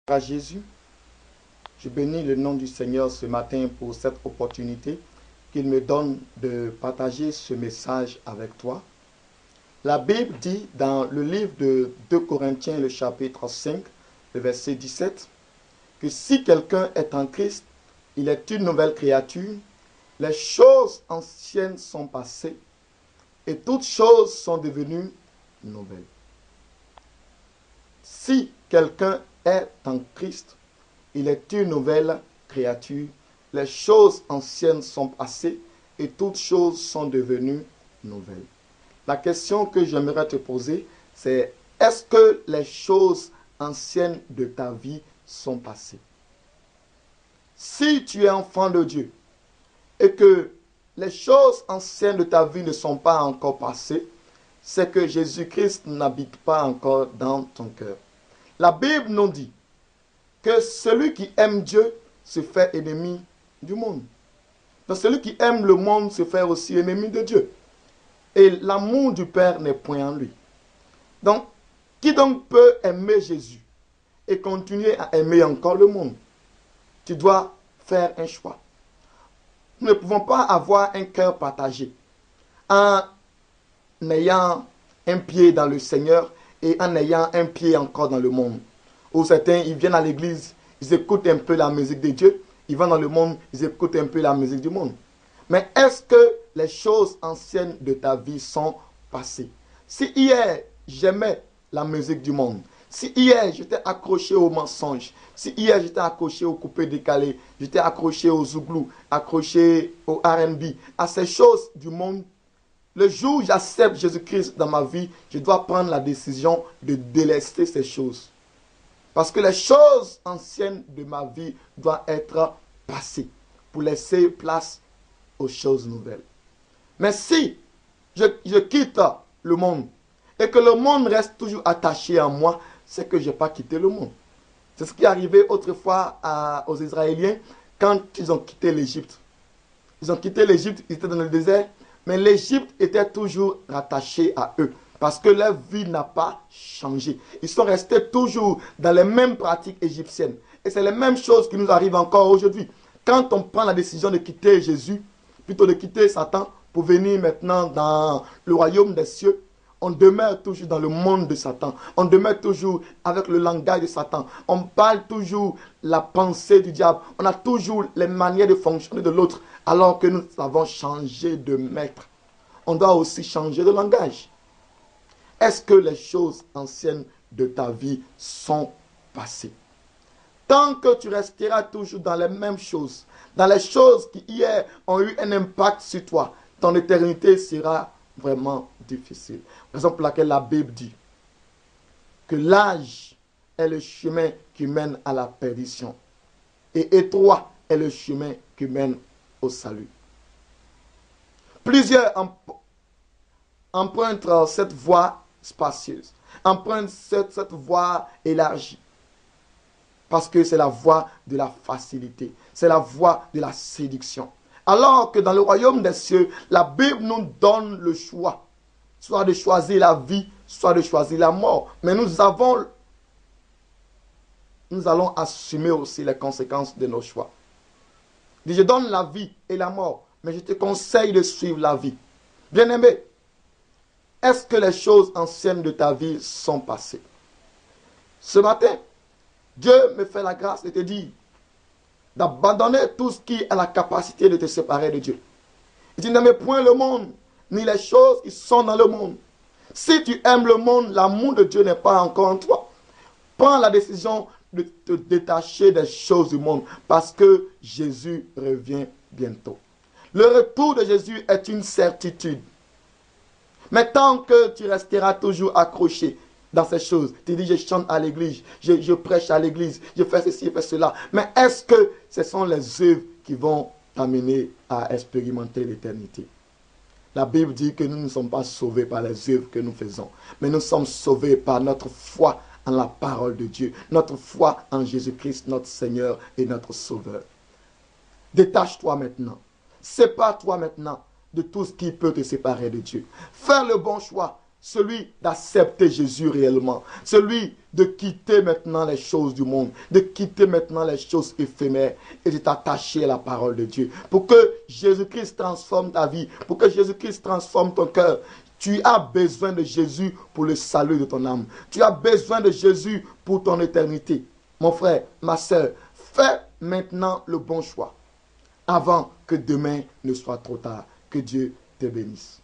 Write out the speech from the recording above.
À Jésus, je bénis le nom du Seigneur ce matin pour cette opportunité qu'il me donne de partager ce message avec toi. La Bible dit dans le livre de 2 Corinthiens, le chapitre 5, le verset 17, que si quelqu'un est en Christ, il est une nouvelle créature, les choses anciennes sont passées et toutes choses sont devenues nouvelles. Si quelqu'un est en Christ, il est une nouvelle créature. Les choses anciennes sont passées et toutes choses sont devenues nouvelles. La question que j'aimerais te poser, c'est est-ce que les choses anciennes de ta vie sont passées? Si tu es enfant de Dieu et que les choses anciennes de ta vie ne sont pas encore passées, c'est que Jésus-Christ n'habite pas encore dans ton cœur. La Bible nous dit que celui qui aime Dieu se fait ennemi du monde. Donc celui qui aime le monde se fait aussi ennemi de Dieu. Et l'amour du Père n'est point en lui. Donc, qui donc peut aimer Jésus et continuer à aimer encore le monde? Tu dois faire un choix. Nous ne pouvons pas avoir un cœur partagé en ayant un pied dans le Seigneur et en ayant un pied encore dans le monde. Ou certains, ils viennent à l'église, ils écoutent un peu la musique de Dieu, ils vont dans le monde, ils écoutent un peu la musique du monde. Mais est-ce que les choses anciennes de ta vie sont passées? Si hier, j'aimais la musique du monde, si hier, j'étais accroché aux mensonges, si hier, j'étais accroché aux coupés décalés, j'étais accroché aux zouglous, accroché au R&B, à ces choses du monde, le jour où j'accepte Jésus-Christ dans ma vie, je dois prendre la décision de délester ces choses. Parce que les choses anciennes de ma vie doivent être passées pour laisser place aux choses nouvelles. Mais si je quitte le monde et que le monde reste toujours attaché à moi, c'est que je n'ai pas quitté le monde. C'est ce qui est arrivé autrefois aux Israéliens quand ils ont quitté l'Égypte. Ils ont quitté l'Égypte, ils étaient dans le désert, mais l'Égypte était toujours rattachée à eux. Parce que leur vie n'a pas changé. Ils sont restés toujours dans les mêmes pratiques égyptiennes. Et c'est les mêmes choses qui nous arrivent encore aujourd'hui. Quand on prend la décision de quitter Jésus, plutôt de quitter Satan, pour venir maintenant dans le royaume des cieux, on demeure toujours dans le monde de Satan. On demeure toujours avec le langage de Satan. On parle toujours la pensée du diable. On a toujours les manières de fonctionner de l'autre, alors que nous avons changé de maître. On doit aussi changer de langage. Est-ce que les choses anciennes de ta vie sont passées? Tant que tu resteras toujours dans les mêmes choses, dans les choses qui hier ont eu un impact sur toi, ton éternité sera vraiment difficile. Raison pour laquelle la Bible dit que l'âge est le chemin qui mène à la perdition et étroit est le chemin qui mène au salut. Plusieurs empruntent cette voie spacieuse, empruntent cette voie élargie. Parce que c'est la voie de la facilité, c'est la voie de la séduction. Alors que dans le royaume des cieux, la Bible nous donne le choix, soit de choisir la vie, soit de choisir la mort. Mais nous allons assumer aussi les conséquences de nos choix. Il dit, je donne la vie et la mort, mais je te conseille de suivre la vie. Bien-aimé, est-ce que les choses anciennes de ta vie sont passées? Ce matin, Dieu me fait la grâce de te dire d'abandonner tout ce qui a la capacité de te séparer de Dieu. Il dit, n'aime point le monde, ni les choses qui sont dans le monde. Si tu aimes le monde, l'amour de Dieu n'est pas encore en toi. Prends la décision de te détacher des choses du monde, parce que Jésus revient bientôt. Le retour de Jésus est une certitude. Mais tant que tu resteras toujours accroché dans ces choses, tu dis je chante à l'église, je prêche à l'église, je fais ceci, je fais cela. Mais est-ce que ce sont les œuvres qui vont t'amener à expérimenter l'éternité? La Bible dit que nous ne sommes pas sauvés par les œuvres que nous faisons, mais nous sommes sauvés par notre foi en la parole de Dieu, notre foi en Jésus-Christ, notre Seigneur et notre Sauveur. Détache-toi maintenant. Sépare-toi maintenant de tout ce qui peut te séparer de Dieu. Fais le bon choix celui d'accepter Jésus réellement, celui de quitter maintenant les choses du monde, de quitter maintenant les choses éphémères et de t'attacher à la parole de Dieu. Pour que Jésus-Christ transforme ta vie, pour que Jésus-Christ transforme ton cœur, tu as besoin de Jésus pour le salut de ton âme. Tu as besoin de Jésus pour ton éternité. Mon frère, ma soeur, fais maintenant le bon choix avant que demain ne soit trop tard. Que Dieu te bénisse.